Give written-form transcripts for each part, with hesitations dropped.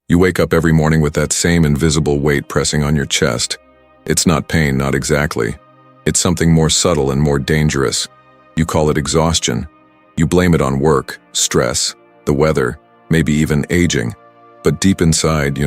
You wake up every morning with that same invisible weight pressing on your chest. It's not pain, not exactly. It's something more subtle and more dangerous. You call it exhaustion. You blame it on work, stress, the weather, maybe even aging. But deep inside,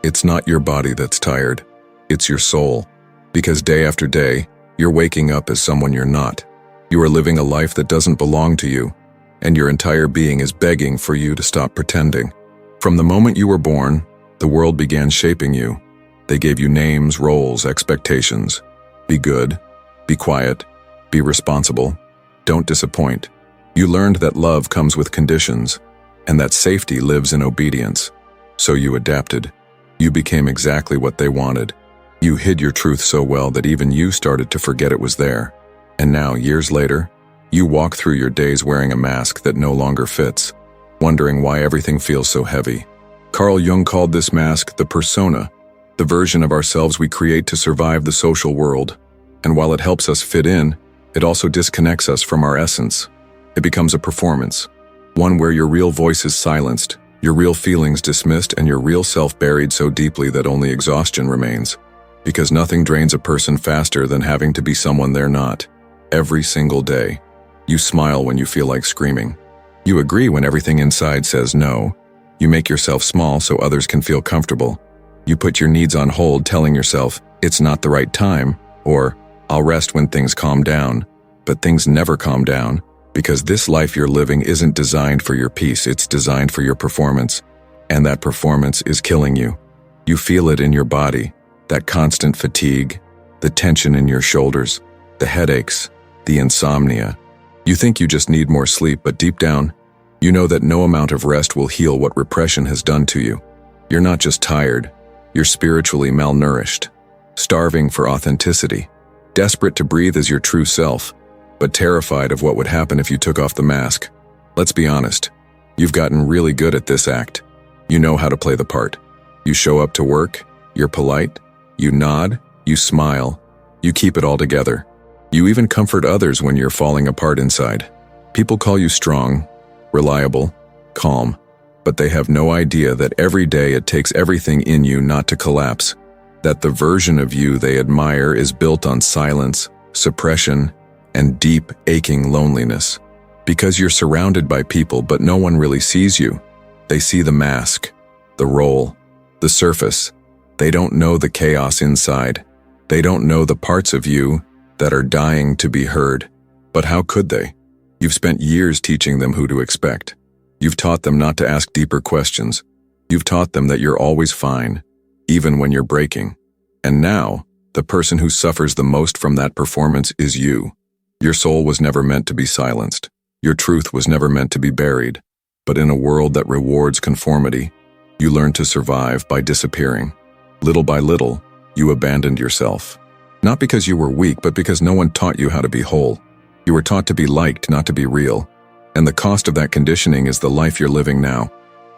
it's not your body that's tired. It's your soul. Because day after day, you're waking up as someone you're not. You are living a life that doesn't belong to you, and your entire being is begging for you to stop pretending. From the moment you were born, the world began shaping you. They gave you names, roles, expectations. Be good, be quiet, be responsible, don't disappoint. You learned that love comes with conditions, and that safety lives in obedience. So you adapted. You became exactly what they wanted. You hid your truth so well that even you started to forget it was there. And now, years later, you walk through your days wearing a mask that no longer fits, wondering why everything feels so heavy. Carl Jung called this mask the persona, the version of ourselves we create to survive the social world. And while it helps us fit in, it also disconnects us from our essence. It becomes a performance, one where your real voice is silenced, your real feelings dismissed, and your real self buried so deeply that only exhaustion remains. Because nothing drains a person faster than having to be someone they're not. Every single day, you smile when you feel like screaming. You agree when everything inside says no. You make yourself small so others can feel comfortable. You put your needs on hold, telling yourself, it's not the right time, or I'll rest when things calm down. But things never calm down, because this life you're living isn't designed for your peace, it's designed for your performance. And that performance is killing you. You feel it in your body, that constant fatigue, the tension in your shoulders, the headaches, the insomnia. You think you just need more sleep, but deep down, you know that no amount of rest will heal what repression has done to you. You're not just tired, you're spiritually malnourished, starving for authenticity, desperate to breathe as your true self, but terrified of what would happen if you took off the mask. Let's be honest, you've gotten really good at this act. You know how to play the part. You show up to work, you're polite, you nod, you smile, you keep it all together. You even comfort others when you're falling apart inside. People call you strong, reliable, calm, but they have no idea that every day it takes everything in you not to collapse, that the version of you they admire is built on silence, suppression, and deep, aching loneliness. Because you're surrounded by people, but no one really sees you. They see the mask, the role, the surface. They don't know the chaos inside. They don't know the parts of you that are dying to be heard. But how could they? You've spent years teaching them who to expect. You've taught them not to ask deeper questions. You've taught them that you're always fine, even when you're breaking. And now, the person who suffers the most from that performance is you. Your soul was never meant to be silenced. Your truth was never meant to be buried. But in a world that rewards conformity, you learned to survive by disappearing. Little by little, you abandoned yourself. Not because you were weak, but because no one taught you how to be whole. You were taught to be liked, not to be real. And the cost of that conditioning is the life you're living now.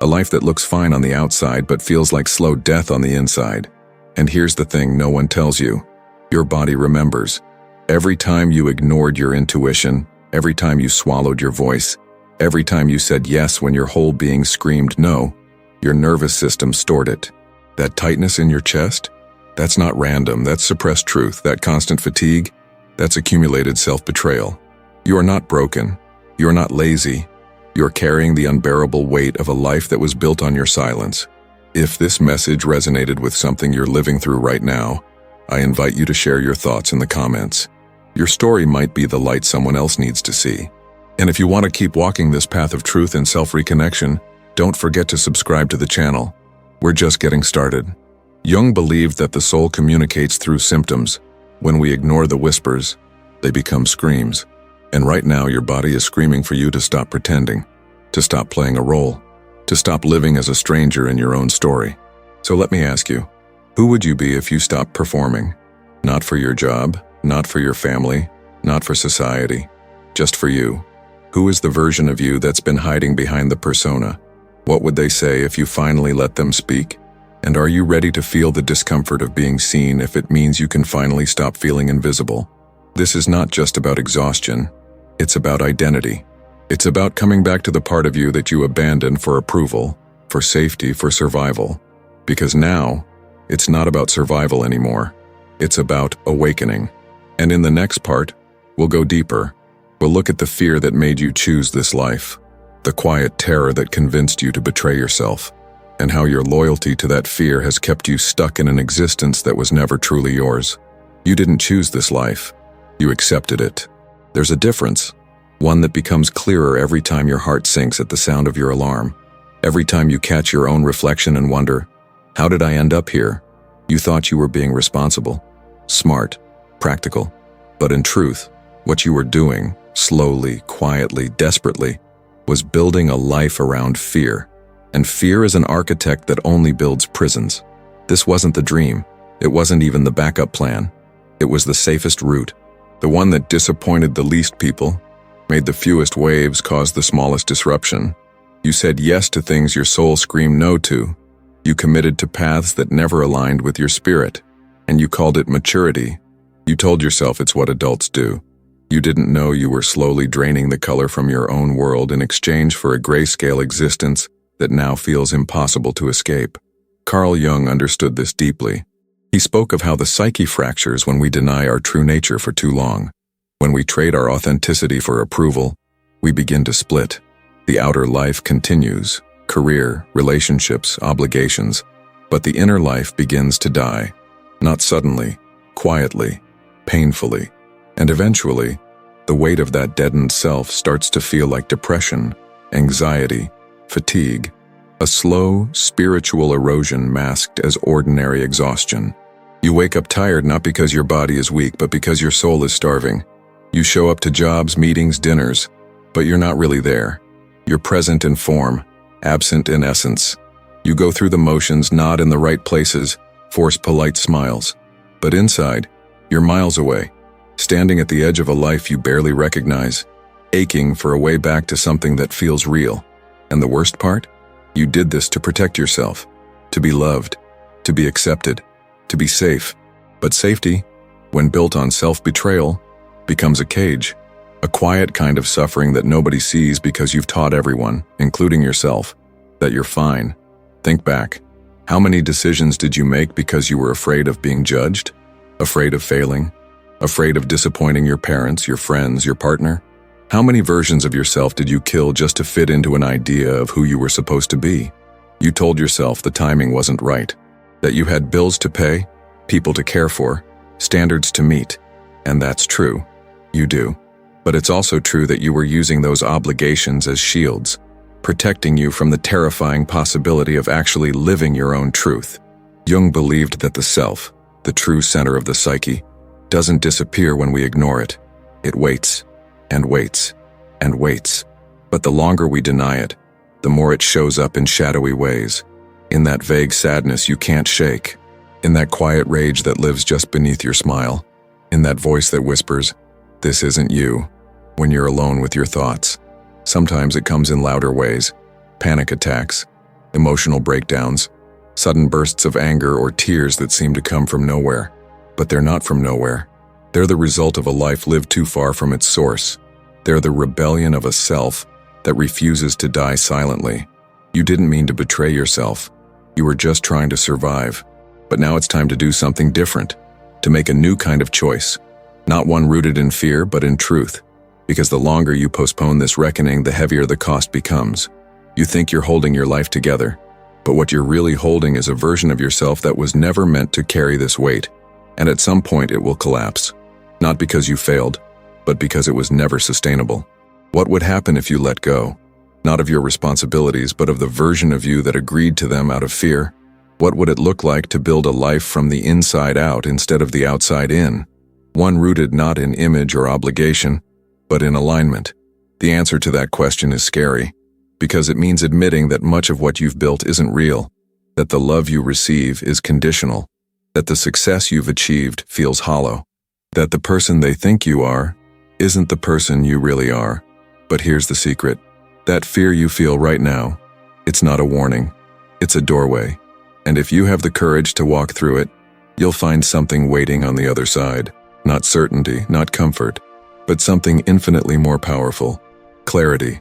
A life that looks fine on the outside, but feels like slow death on the inside. And here's the thing no one tells you. Your body remembers. Every time you ignored your intuition, every time you swallowed your voice, every time you said yes when your whole being screamed no, your nervous system stored it. That tightness in your chest? That's not random, that's suppressed truth. That constant fatigue? That's accumulated self-betrayal. You are not broken. You are not lazy. You are carrying the unbearable weight of a life that was built on your silence. If this message resonated with something you're living through right now, I invite you to share your thoughts in the comments. Your story might be the light someone else needs to see. And if you want to keep walking this path of truth and self-reconnection, don't forget to subscribe to the channel. We're just getting started. Jung believed that the soul communicates through symptoms. When we ignore the whispers, they become screams. And right now your body is screaming for you to stop pretending, to stop playing a role, to stop living as a stranger in your own story. So let me ask you, who would you be if you stopped performing? Not for your job, not for your family, not for society, just for you. Who is the version of you that's been hiding behind the persona? What would they say if you finally let them speak? And are you ready to feel the discomfort of being seen if it means you can finally stop feeling invisible? This is not just about exhaustion. It's about identity. It's about coming back to the part of you that you abandoned for approval, for safety, for survival. Because now, it's not about survival anymore. It's about awakening. And in the next part, we'll go deeper. We'll look at the fear that made you choose this life, the quiet terror that convinced you to betray yourself, and how your loyalty to that fear has kept you stuck in an existence that was never truly yours. You didn't choose this life. You accepted it. There's a difference, one that becomes clearer every time your heart sinks at the sound of your alarm. Every time you catch your own reflection and wonder, how did I end up here? You thought you were being responsible, smart, practical. But in truth, what you were doing, slowly, quietly, desperately, was building a life around fear. And fear is an architect that only builds prisons. This wasn't the dream. It wasn't even the backup plan. It was the safest route. The one that disappointed the least people, made the fewest waves, caused the smallest disruption. You said yes to things your soul screamed no to. You committed to paths that never aligned with your spirit. And you called it maturity. You told yourself it's what adults do. You didn't know you were slowly draining the color from your own world in exchange for a grayscale existence that now feels impossible to escape. Carl Jung understood this deeply. He spoke of how the psyche fractures when we deny our true nature for too long. When we trade our authenticity for approval, we begin to split. The outer life continues, career, relationships, obligations, but the inner life begins to die. Not suddenly, quietly, painfully, and eventually, the weight of that deadened self starts to feel like depression, anxiety, fatigue, a slow, spiritual erosion masked as ordinary exhaustion. You wake up tired not because your body is weak, but because your soul is starving. You show up to jobs, meetings, dinners, but you're not really there. You're present in form, absent in essence. You go through the motions, nod in the right places, force polite smiles. But inside, you're miles away, standing at the edge of a life you barely recognize, aching for a way back to something that feels real. And the worst part? You did this to protect yourself, to be loved, to be accepted, to be safe. But safety, when built on self-betrayal, becomes a cage, a quiet kind of suffering that nobody sees because you've taught everyone, including yourself, that you're fine. Think back. How many decisions did you make because you were afraid of being judged? Afraid of failing? Afraid of disappointing your parents, your friends, your partner? How many versions of yourself did you kill just to fit into an idea of who you were supposed to be? You told yourself the timing wasn't right, that you had bills to pay, people to care for, standards to meet. And that's true. You do. But it's also true that you were using those obligations as shields, protecting you from the terrifying possibility of actually living your own truth. Jung believed that the self, the true center of the psyche, doesn't disappear when we ignore it. It waits, and waits, and waits. But the longer we deny it, the more it shows up in shadowy ways, in that vague sadness you can't shake, in that quiet rage that lives just beneath your smile, in that voice that whispers, "This isn't you," when you're alone with your thoughts. Sometimes it comes in louder ways, panic attacks, emotional breakdowns, sudden bursts of anger or tears that seem to come from nowhere. But they're not from nowhere. They're the result of a life lived too far from its source. They're the rebellion of a self that refuses to die silently. You didn't mean to betray yourself. You were just trying to survive. But now it's time to do something different, to make a new kind of choice. Not one rooted in fear, but in truth. Because the longer you postpone this reckoning, the heavier the cost becomes. You think you're holding your life together, but what you're really holding is a version of yourself that was never meant to carry this weight. And at some point it will collapse. Not because you failed, but because it was never sustainable. What would happen if you let go? Not of your responsibilities, but of the version of you that agreed to them out of fear? What would it look like to build a life from the inside out instead of the outside in? One rooted not in image or obligation, but in alignment. The answer to that question is scary, because it means admitting that much of what you've built isn't real, that the love you receive is conditional, that the success you've achieved feels hollow, that the person they think you are isn't the person you really are. But here's the secret. That fear you feel right now, it's not a warning. It's a doorway. And if you have the courage to walk through it, you'll find something waiting on the other side. Not certainty, not comfort, but something infinitely more powerful. Clarity.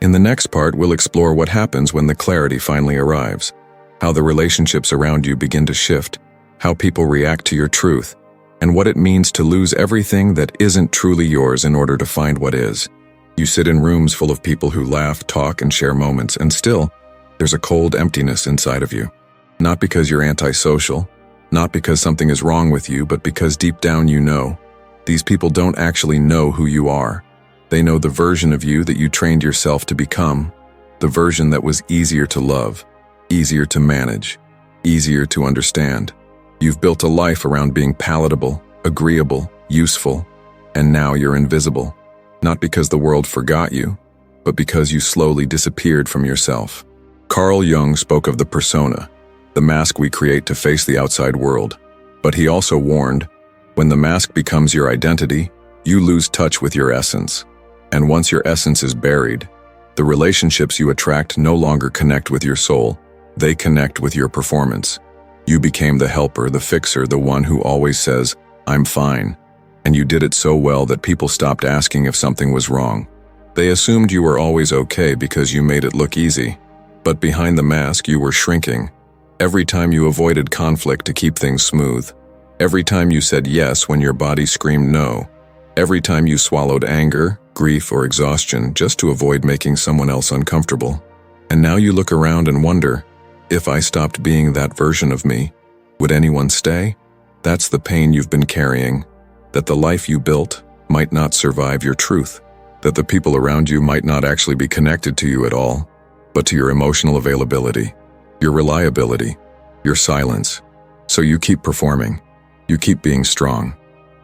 In the next part, we'll explore what happens when the clarity finally arrives, how the relationships around you begin to shift, how people react to your truth, and what it means to lose everything that isn't truly yours in order to find what is. You sit in rooms full of people who laugh, talk, and share moments, and still, there's a cold emptiness inside of you. Not because you're antisocial, not because something is wrong with you, but because deep down you know. These people don't actually know who you are. They know the version of you that you trained yourself to become, the version that was easier to love, easier to manage, easier to understand. You've built a life around being palatable, agreeable, useful, and now you're invisible. Not because the world forgot you, but because you slowly disappeared from yourself. Carl Jung spoke of the persona, the mask we create to face the outside world. But he also warned, when the mask becomes your identity, you lose touch with your essence. And once your essence is buried, the relationships you attract no longer connect with your soul. They connect with your performance. You became the helper, the fixer, the one who always says, "I'm fine." And you did it so well that people stopped asking if something was wrong. They assumed you were always okay because you made it look easy. But behind the mask, you were shrinking. Every time you avoided conflict to keep things smooth. Every time you said yes when your body screamed no. Every time you swallowed anger, grief, or exhaustion just to avoid making someone else uncomfortable. And now you look around and wonder, if I stopped being that version of me, would anyone stay? That's the pain you've been carrying, that the life you built might not survive your truth, that the people around you might not actually be connected to you at all, but to your emotional availability, your reliability, your silence. So you keep performing, you keep being strong,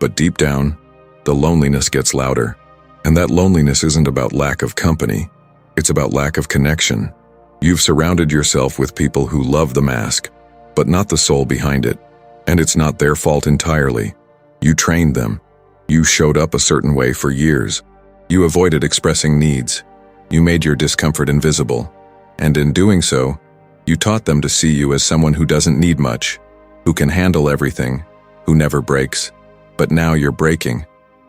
but deep down, the loneliness gets louder. And that loneliness isn't about lack of company, it's about lack of connection. You've surrounded yourself with people who love the mask, but not the soul behind it. And it's not their fault entirely. You trained them. You showed up a certain way for years. You avoided expressing needs. You made your discomfort invisible. And in doing so, you taught them to see you as someone who doesn't need much, who can handle everything, who never breaks. But now you're breaking,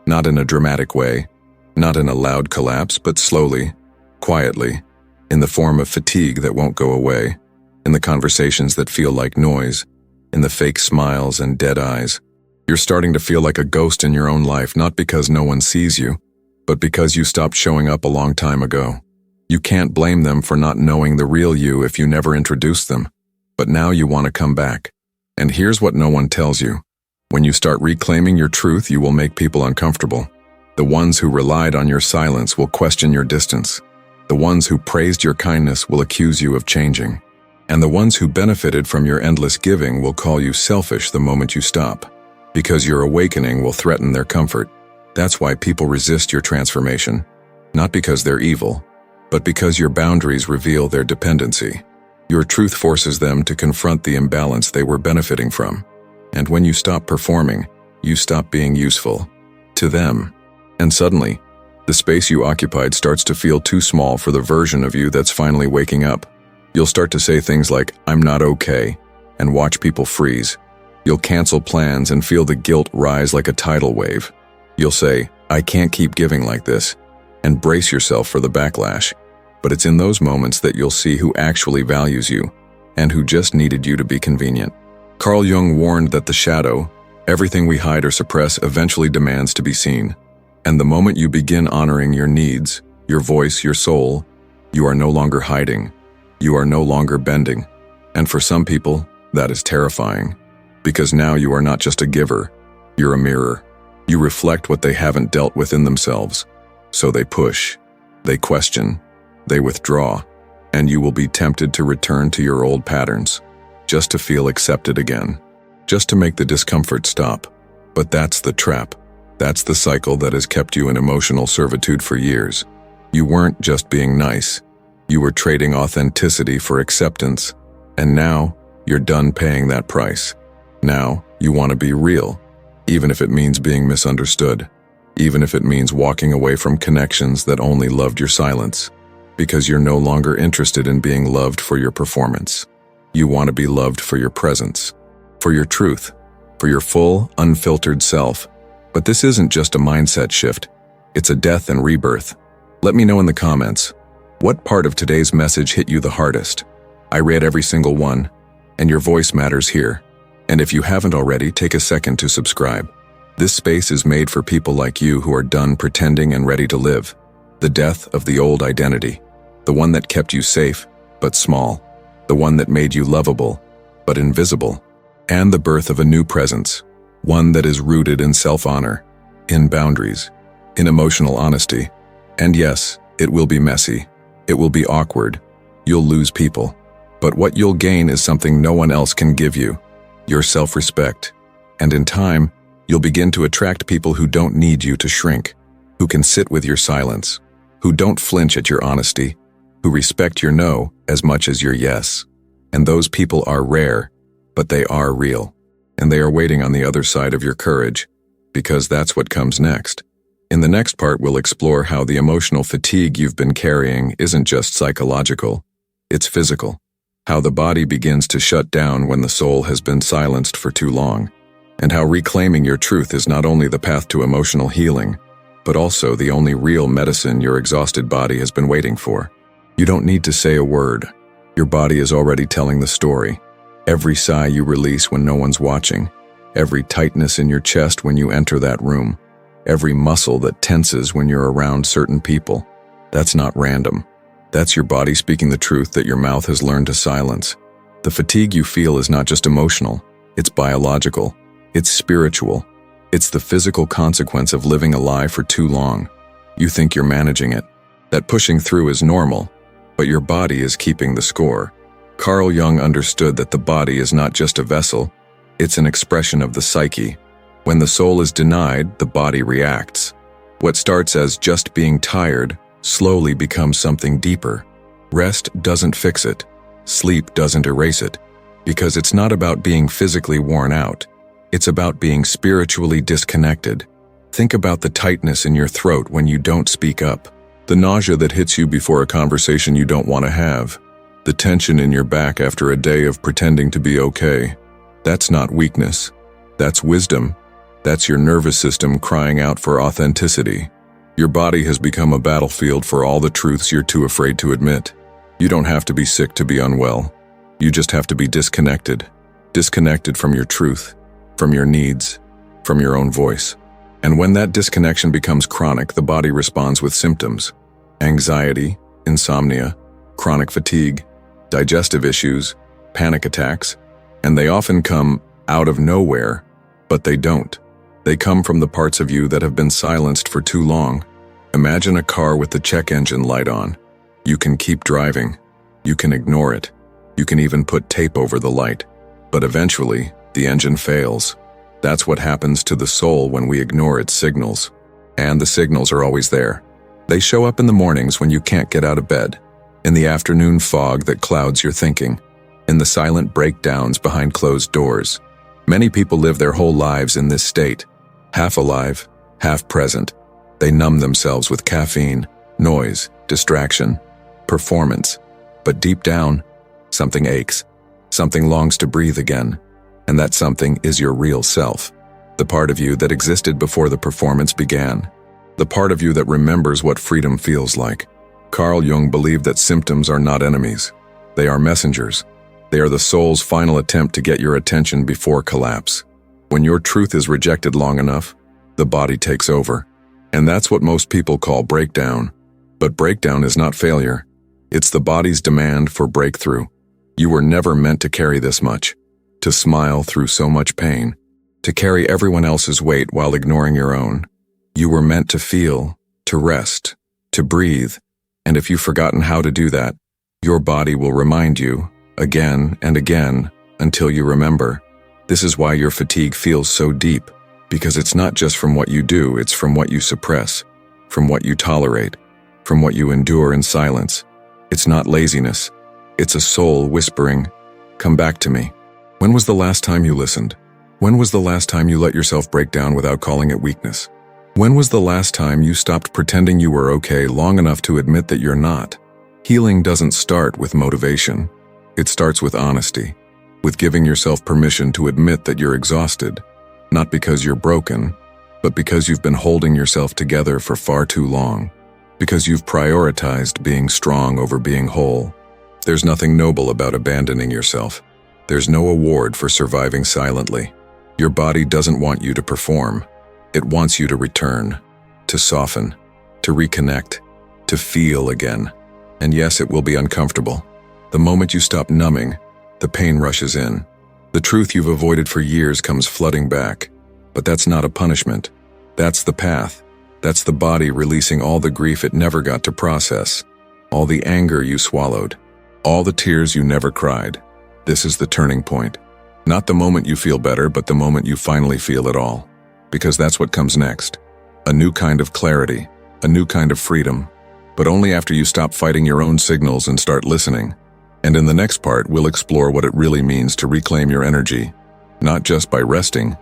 not in a dramatic way, not in a loud collapse, but slowly, quietly, in the form of fatigue that won't go away, in the conversations that feel like noise, in the fake smiles and dead eyes. You're starting to feel like a ghost in your own life, not because no one sees you, but because you stopped showing up a long time ago. You can't blame them for not knowing the real you if you never introduced them, but now you want to come back. And here's what no one tells you. When you start reclaiming your truth, you will make people uncomfortable. The ones who relied on your silence will question your distance. The ones who praised your kindness will accuse you of changing. And the ones who benefited from your endless giving will call you selfish the moment you stop, because your awakening will threaten their comfort. That's why people resist your transformation, not because they're evil, but because your boundaries reveal their dependency. Your truth forces them to confront the imbalance they were benefiting from. And when you stop performing, you stop being useful to them. And suddenly, the space you occupied starts to feel too small for the version of you that's finally waking up. You'll start to say things like, "I'm not okay," and watch people freeze. You'll cancel plans and feel the guilt rise like a tidal wave. You'll say, "I can't keep giving like this," and brace yourself for the backlash. But it's in those moments that you'll see who actually values you, and who just needed you to be convenient. Carl Jung warned that the shadow, everything we hide or suppress, eventually demands to be seen. And the moment you begin honoring your needs, your voice, your soul, you are no longer hiding. You are no longer bending. And for some people, that is terrifying. Because now you are not just a giver, you're a mirror. You reflect what they haven't dealt with in themselves. So they push, they question, they withdraw, and you will be tempted to return to your old patterns, just to feel accepted again, just to make the discomfort stop. But that's the trap. That's the cycle that has kept you in emotional servitude for years. You weren't just being nice. You were trading authenticity for acceptance. And now, you're done paying that price. Now, you want to be real, even if it means being misunderstood, even if it means walking away from connections that only loved your silence, because you're no longer interested in being loved for your performance. You want to be loved for your presence, for your truth, for your full, unfiltered self. But this isn't just a mindset shift, it's a death and rebirth. Let me know in the comments, What part of today's message hit you the hardest? I read every single one, and your voice matters here. And if you haven't already, take a second to subscribe. This space is made for people like you who are done pretending and ready to live. The death of the old identity. The one that kept you safe, but small. The one that made you lovable, but invisible. And the birth of a new presence. One that is rooted in self-honor, in boundaries, in emotional honesty. And yes, it will be messy. It will be awkward. You'll lose people. But what you'll gain is something no one else can give you. Your self-respect. And in time, you'll begin to attract people who don't need you to shrink, who can sit with your silence, who don't flinch at your honesty, who respect your no as much as your yes. And those people are rare, but they are real. And they are waiting on the other side of your courage, because that's what comes next. In the next part, we'll explore how the emotional fatigue you've been carrying isn't just psychological, it's physical. How the body begins to shut down when the soul has been silenced for too long, and how reclaiming your truth is not only the path to emotional healing, but also the only real medicine your exhausted body has been waiting for. You don't need to say a word. Your body is already telling the story. Every sigh you release when no one's watching, every tightness in your chest when you enter that room, every muscle that tenses when you're around certain people. That's not random. That's your body speaking the truth that your mouth has learned to silence. The fatigue you feel is not just emotional, it's biological, it's spiritual. It's the physical consequence of living a lie for too long. You think you're managing it, that pushing through is normal, but your body is keeping the score. Carl Jung understood that the body is not just a vessel, it's an expression of the psyche. When the soul is denied, the body reacts. What starts as just being tired slowly becomes something deeper. Rest doesn't fix it. Sleep doesn't erase it. Because it's not about being physically worn out. It's about being spiritually disconnected. Think about the tightness in your throat when you don't speak up. The nausea that hits you before a conversation you don't want to have. The tension in your back after a day of pretending to be okay. That's not weakness. That's wisdom. That's your nervous system crying out for authenticity. Your body has become a battlefield for all the truths you're too afraid to admit. You don't have to be sick to be unwell. You just have to be disconnected. Disconnected from your truth, from your needs, from your own voice. And when that disconnection becomes chronic, the body responds with symptoms. Anxiety, insomnia, chronic fatigue, digestive issues, panic attacks, and they often come out of nowhere, but they don't. They come from the parts of you that have been silenced for too long. Imagine a car with the check engine light on. You can keep driving. You can ignore it. You can even put tape over the light. But eventually, the engine fails. That's what happens to the soul when we ignore its signals. And the signals are always there. They show up in the mornings when you can't get out of bed, in the afternoon fog that clouds your thinking, in the silent breakdowns behind closed doors. Many people live their whole lives in this state. Half alive, half present. They numb themselves with caffeine, noise, distraction, performance. But deep down, something aches. Something longs to breathe again. And that something is your real self. The part of you that existed before the performance began. The part of you that remembers what freedom feels like. Carl Jung believed that symptoms are not enemies. They are messengers. They are the soul's final attempt to get your attention before collapse. When your truth is rejected long enough, the body takes over. And that's what most people call breakdown. But breakdown is not failure. It's the body's demand for breakthrough. You were never meant to carry this much, to smile through so much pain, to carry everyone else's weight while ignoring your own. You were meant to feel, to rest, to breathe. And if you've forgotten how to do that, your body will remind you, again and again, until you remember. This is why your fatigue feels so deep, because it's not just from what you do, it's from what you suppress, from what you tolerate, from what you endure in silence. It's not laziness. It's a soul whispering, "Come back to me." When was the last time you listened? When was the last time you let yourself break down without calling it weakness? When was the last time you stopped pretending you were okay long enough to admit that you're not? Healing doesn't start with motivation. It starts with honesty, with giving yourself permission to admit that you're exhausted, not because you're broken, but because you've been holding yourself together for far too long. because you've prioritized being strong over being whole. There's nothing noble about abandoning yourself. There's no award for surviving silently. Your body doesn't want you to perform. It wants you to return, to soften, to reconnect, to feel again. And yes, it will be uncomfortable. The moment you stop numbing, the pain rushes in. The truth you've avoided for years comes flooding back. But that's not a punishment. That's the path. That's the body releasing all the grief it never got to process, all the anger you swallowed, all the tears you never cried. This is the turning point. Not the moment you feel better, but the moment you finally feel it all. Because that's what comes next. A new kind of clarity, a new kind of freedom. But only after you stop fighting your own signals and start listening. And in the next part, we'll explore what it really means to reclaim your energy, not just by resting,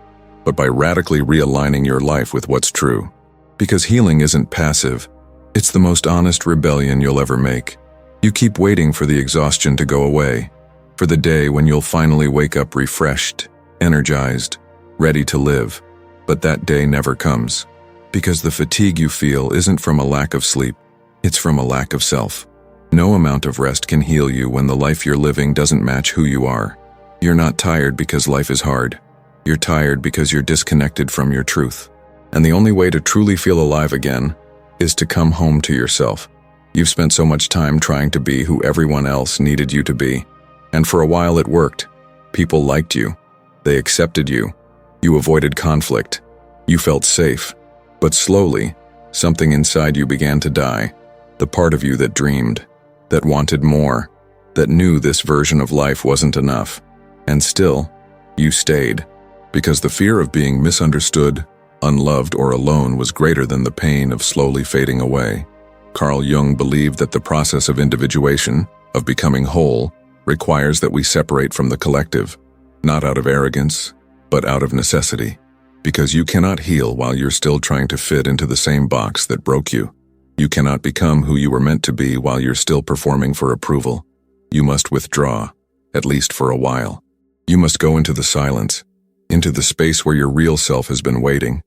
but by radically realigning your life with what's true. Because healing isn't passive. It's the most honest rebellion you'll ever make. You keep waiting for the exhaustion to go away, for the day when you'll finally wake up refreshed, energized, ready to live. But that day never comes. Because the fatigue you feel isn't from a lack of sleep, it's from a lack of self. No amount of rest can heal you when the life you're living doesn't match who you are. You're not tired because life is hard. You're tired because you're disconnected from your truth. And the only way to truly feel alive again is to come home to yourself. You've spent so much time trying to be who everyone else needed you to be. And for a while it worked. People liked you. They accepted you. You avoided conflict. You felt safe. But slowly, something inside you began to die. The part of you that dreamed, that wanted more, that knew this version of life wasn't enough. And still, you stayed. Because the fear of being misunderstood, unloved, or alone was greater than the pain of slowly fading away. Carl Jung believed that the process of individuation, of becoming whole, requires that we separate from the collective, not out of arrogance, but out of necessity. Because you cannot heal while you're still trying to fit into the same box that broke you. You cannot become who you were meant to be while you're still performing for approval. You must withdraw, at least for a while. You must go into the silence, into the space where your real self has been waiting.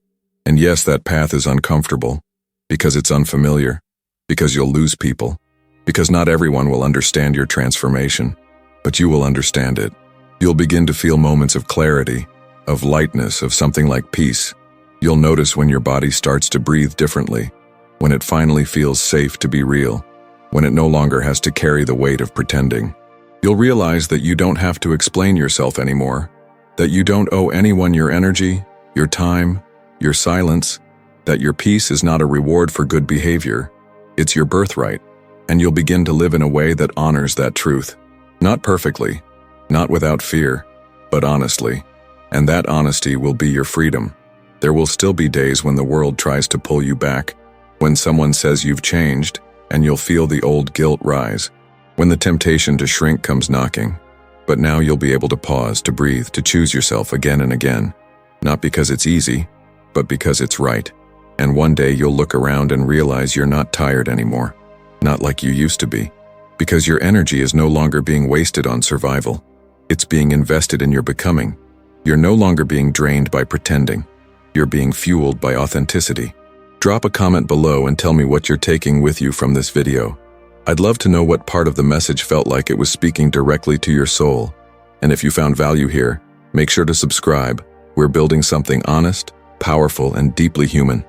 And yes, that path is uncomfortable, because it's unfamiliar, because you'll lose people, because not everyone will understand your transformation, but you will understand it. You'll begin to feel moments of clarity, of lightness, of something like peace. You'll notice when your body starts to breathe differently, when it finally feels safe to be real, when it no longer has to carry the weight of pretending. You'll realize that you don't have to explain yourself anymore, that you don't owe anyone your energy, your time, your silence, that your peace is not a reward for good behavior, it's your birthright, and you'll begin to live in a way that honors that truth. Not perfectly, not without fear, but honestly. And that honesty will be your freedom. There will still be days when the world tries to pull you back, when someone says you've changed, and you'll feel the old guilt rise, when the temptation to shrink comes knocking. But now you'll be able to pause, to breathe, to choose yourself again and again, not because it's easy, but because it's right. And one day you'll look around and realize you're not tired anymore, not like you used to be, because your energy is no longer being wasted on survival. It's being invested in your becoming. You're no longer being drained by pretending. You're being fueled by authenticity. Drop a comment below and tell me what you're taking with you from this video. I'd love to know what part of the message felt like it was speaking directly to your soul. And if you found value here, make sure to subscribe. We're building something honest, powerful, and deeply human.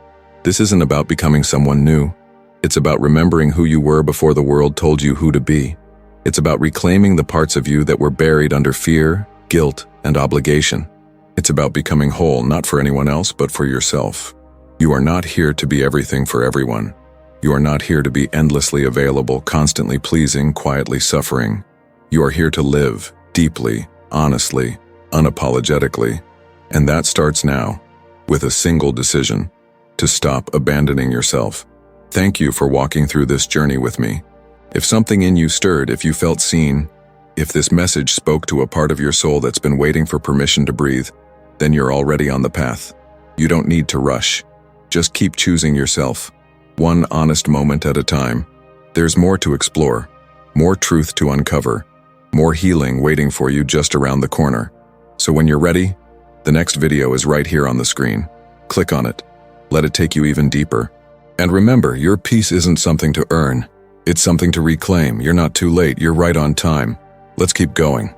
This isn't about becoming someone new. It's about remembering who you were before the world told you who to be. It's about reclaiming the parts of you that were buried under fear, guilt, and obligation. It's about becoming whole, not for anyone else, but for yourself. You are not here to be everything for everyone. You are not here to be endlessly available, constantly pleasing, quietly suffering. You are here to live deeply, honestly, unapologetically. And that starts now, with a single decision: to stop abandoning yourself. Thank you for walking through this journey with me. If something in you stirred, if you felt seen, if this message spoke to a part of your soul that's been waiting for permission to breathe, then you're already on the path. You don't need to rush. Just keep choosing yourself, one honest moment at a time. There's more to explore, more truth to uncover, more healing waiting for you just around the corner. So when you're ready, the next video is right here on the screen. Click on it. Let it take you even deeper. And remember, your peace isn't something to earn. It's something to reclaim. You're not too late. You're right on time. Let's keep going.